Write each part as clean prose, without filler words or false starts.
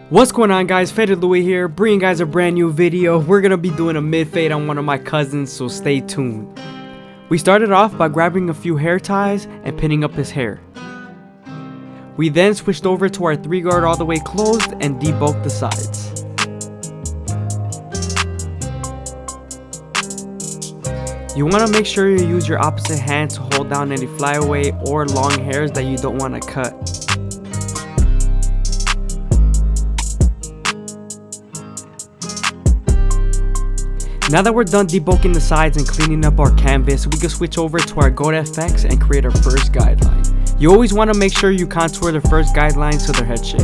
What's going on, guys? FadeitLuie here, bringing guys a brand new video. We're gonna be doing a mid fade on one of my cousins, so stay tuned. We started off by grabbing a few hair ties and pinning up his hair. We then switched over to our 3-guard all the way closed and debulked the sides. You want to make sure you use your opposite hand to hold down any flyaway or long hairs that you don't want to cut. Now that we're done debulking the sides and cleaning up our canvas, we can switch over to our goat effects and create our first guideline. You always want to make sure you contour the first guideline to their head shape.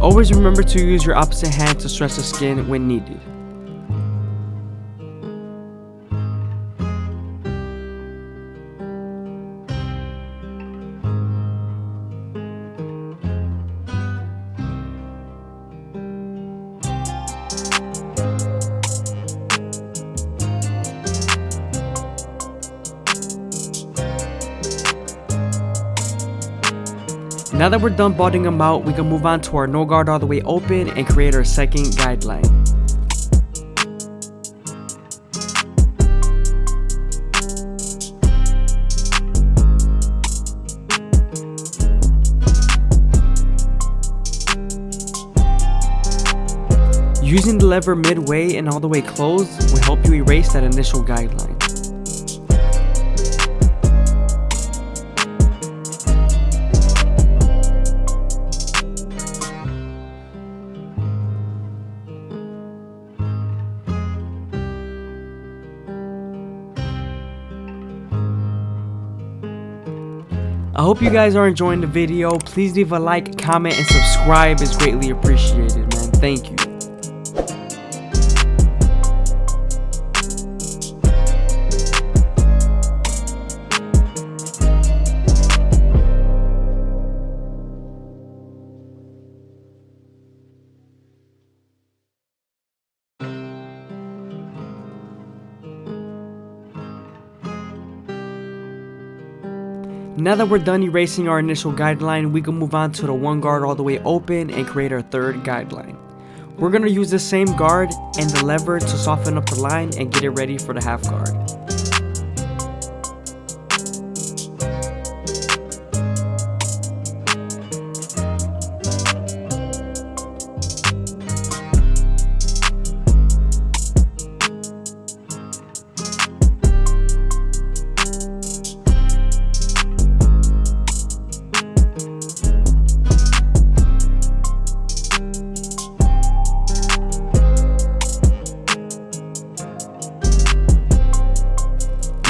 Always remember to use your opposite hand to stretch the skin when needed. Now that we're done balding them out, we can move on to our no guard all the way open and create our second guideline. Using the lever midway and all the way closed will help you erase that initial guideline. I hope you guys are enjoying the video. Please leave a like, comment, and subscribe. It's greatly appreciated, man. Thank you. Now that we're done erasing our initial guideline, we can move on to the 1 guard all the way open and create our third guideline. We're going to use the same guard and the lever to soften up the line and get it ready for the half guard.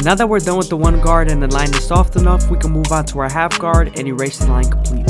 Now that we're done with the 1 guard and the line is soft enough, we can move on to our half guard and erase the line completely.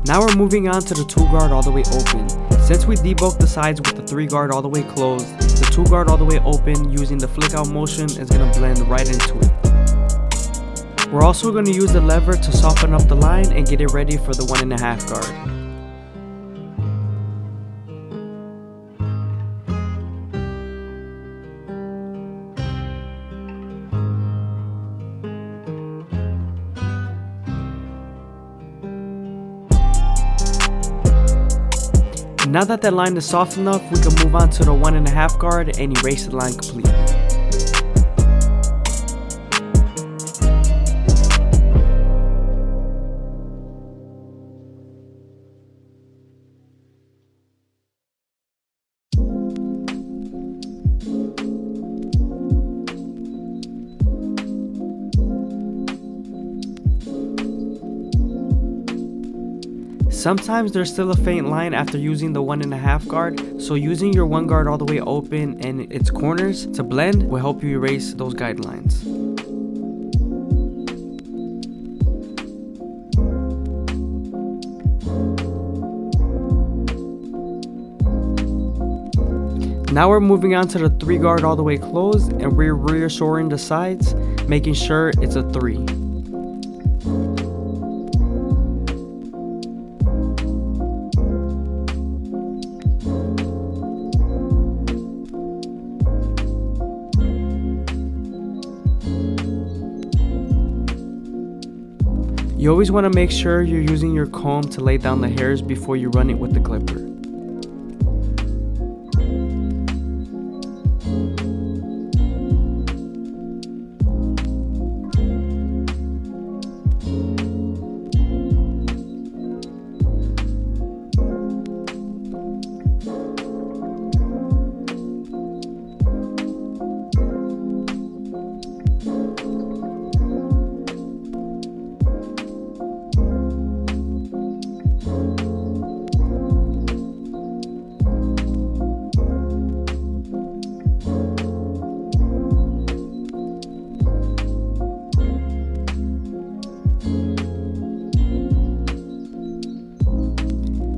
Now we're moving on to the 2 guard all the way open. Since we debulked the sides with the 3 guard all the way closed, the 2 guard all the way open using the flick out motion is going to blend right into it. We're also going to use the lever to soften up the line and get it ready for the 1.5 guard. Now that that line is soft enough, we can move on to the 1.5 guard and erase the line completely. Sometimes there's still a faint line after using the 1.5 guard, so using your 1 guard all the way open and its corners to blend will help you erase those guidelines. Now we're moving on to the 3 guard all the way closed, and we're reassuring the sides, making sure it's a 3. You always want to make sure you're using your comb to lay down the hairs before you run it with the clipper.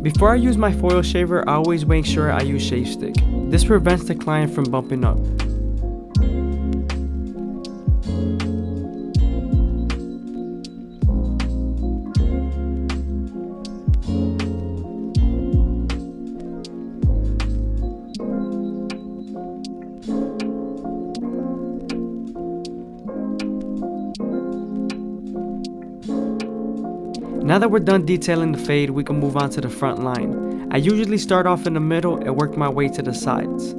Before I use my foil shaver, I always make sure I use shave stick. This prevents the client from bumping up. Now that we're done detailing the fade, we can move on to the front line. I usually start off in the middle and work my way to the sides.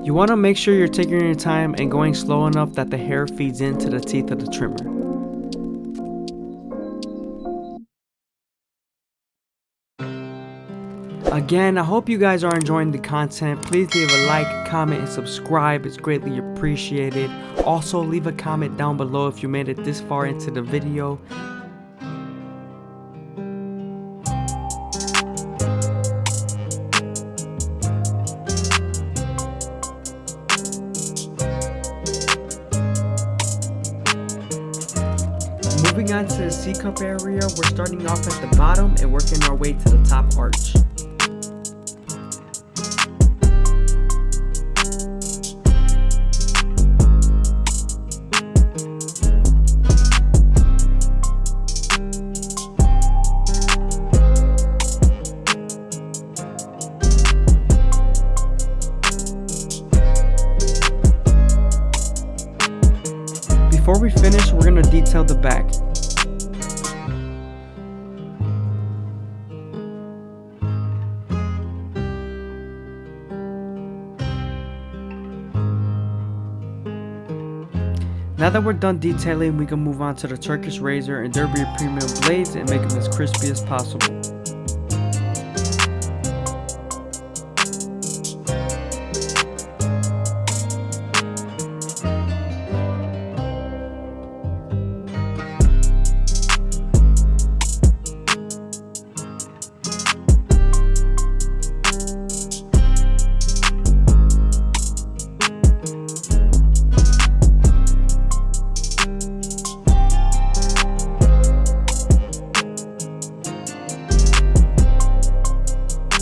You want to make sure you're taking your time and going slow enough that the hair feeds into the teeth of the trimmer. Again, I hope you guys are enjoying the content. Please leave a like, comment, and subscribe. It's greatly appreciated. Also, leave a comment down below if you made it this far into the video. Moving on to the C-cup area, we're starting off at the bottom and working our way to the top arch. Before we finish, we're going to detail the back. Now that we're done detailing, we can move on to the Turkish razor and Derby premium blades and make them as crispy as possible.